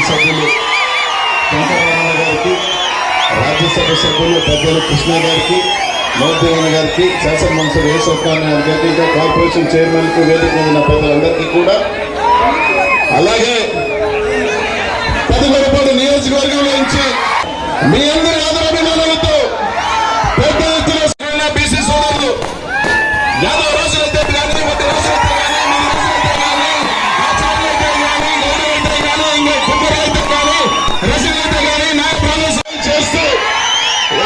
సభ్యులు శంకరరామన్న గారికి, రాజ్యసభ సభ్యులు పెద్దలు కృష్ణ గారికి, మోదీవన్ గారికి, శాసనమంత్రి యేసోపాన్ గారికి, ఇంకా కార్పొరేషన్ చైర్మన్ కు వేదిక మీద పెద్దలందరికీ కూడా, అలాగే పెద్దగొడపాడు నియోజకవర్గంలో నుంచి మీ అందరి ఆదరాభిమానాలతో పెద్ద ఎత్తున బీసీ సోదరులు యాదవ రాజులైతే కానీ, మధ్య రాజులైతే కానీ, ఆచార్యులైతే కానీ, గౌరవైతే కానీ, ఇంకా కుమ్మరైతే కానీ, రసీలైతే కానీ నా ప్రదర్శన చేస్తూ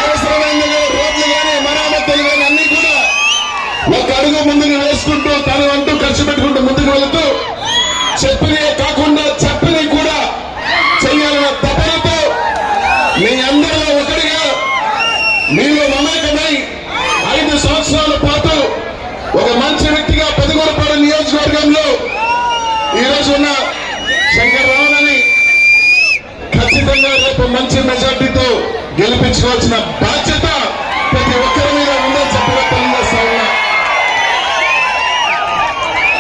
అవసరమైన రోడ్లు కానీ, మరామతులు కానీ అన్ని కూడా ఒక అడుగు ముందుకు వేసుకుంటూ తను అంటూ ఖర్చు పెట్టుకుంటూ ముందుకు వెళుతూ చెప్పినే కాకుండా చెప్పిని కూడా చెయ్యాలన్న తపనతో మీ అందరిలో ఒకటిగా మీలో మమేకమై 5 సంవత్సరాల పాటు ఒక మంచి వ్యక్తిగా పెదగొడపాడు నియోజకవర్గంలో ఈరోజు ఉన్న శంకరరావుని ఖచ్చితంగా రేపు మంచి మెజార్టీతో గెలిపించుకోవాల్సిన బాధ్యత ప్రతి ఒక్కరి మీద ఉందని చెప్పగలుగుతాను.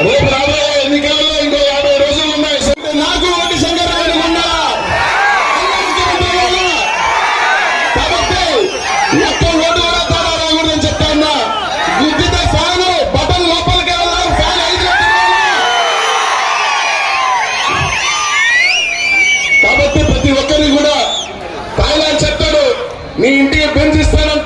రేపు రాబోయే ఎన్నికలలో ఇంకో 50 రోజులు ఉన్నాయి. నాకు ఒకటి శంకరరావుని ఉండాలా, కాబట్టి ఒక్క ఓటు కూడా తేడా రాకూడదని చెప్తా ఉన్నా. గుద్దితే ఫ్యాన్ బటన్ లోపలికి వెళ్ళాలి, ఫ్యాన్ 5 కాబట్టి ప్రతి ఒక్కరిని కూడా తాయిలాండ్ చెప్తాడు, మీ ఇంటికి పెంచిస్తానని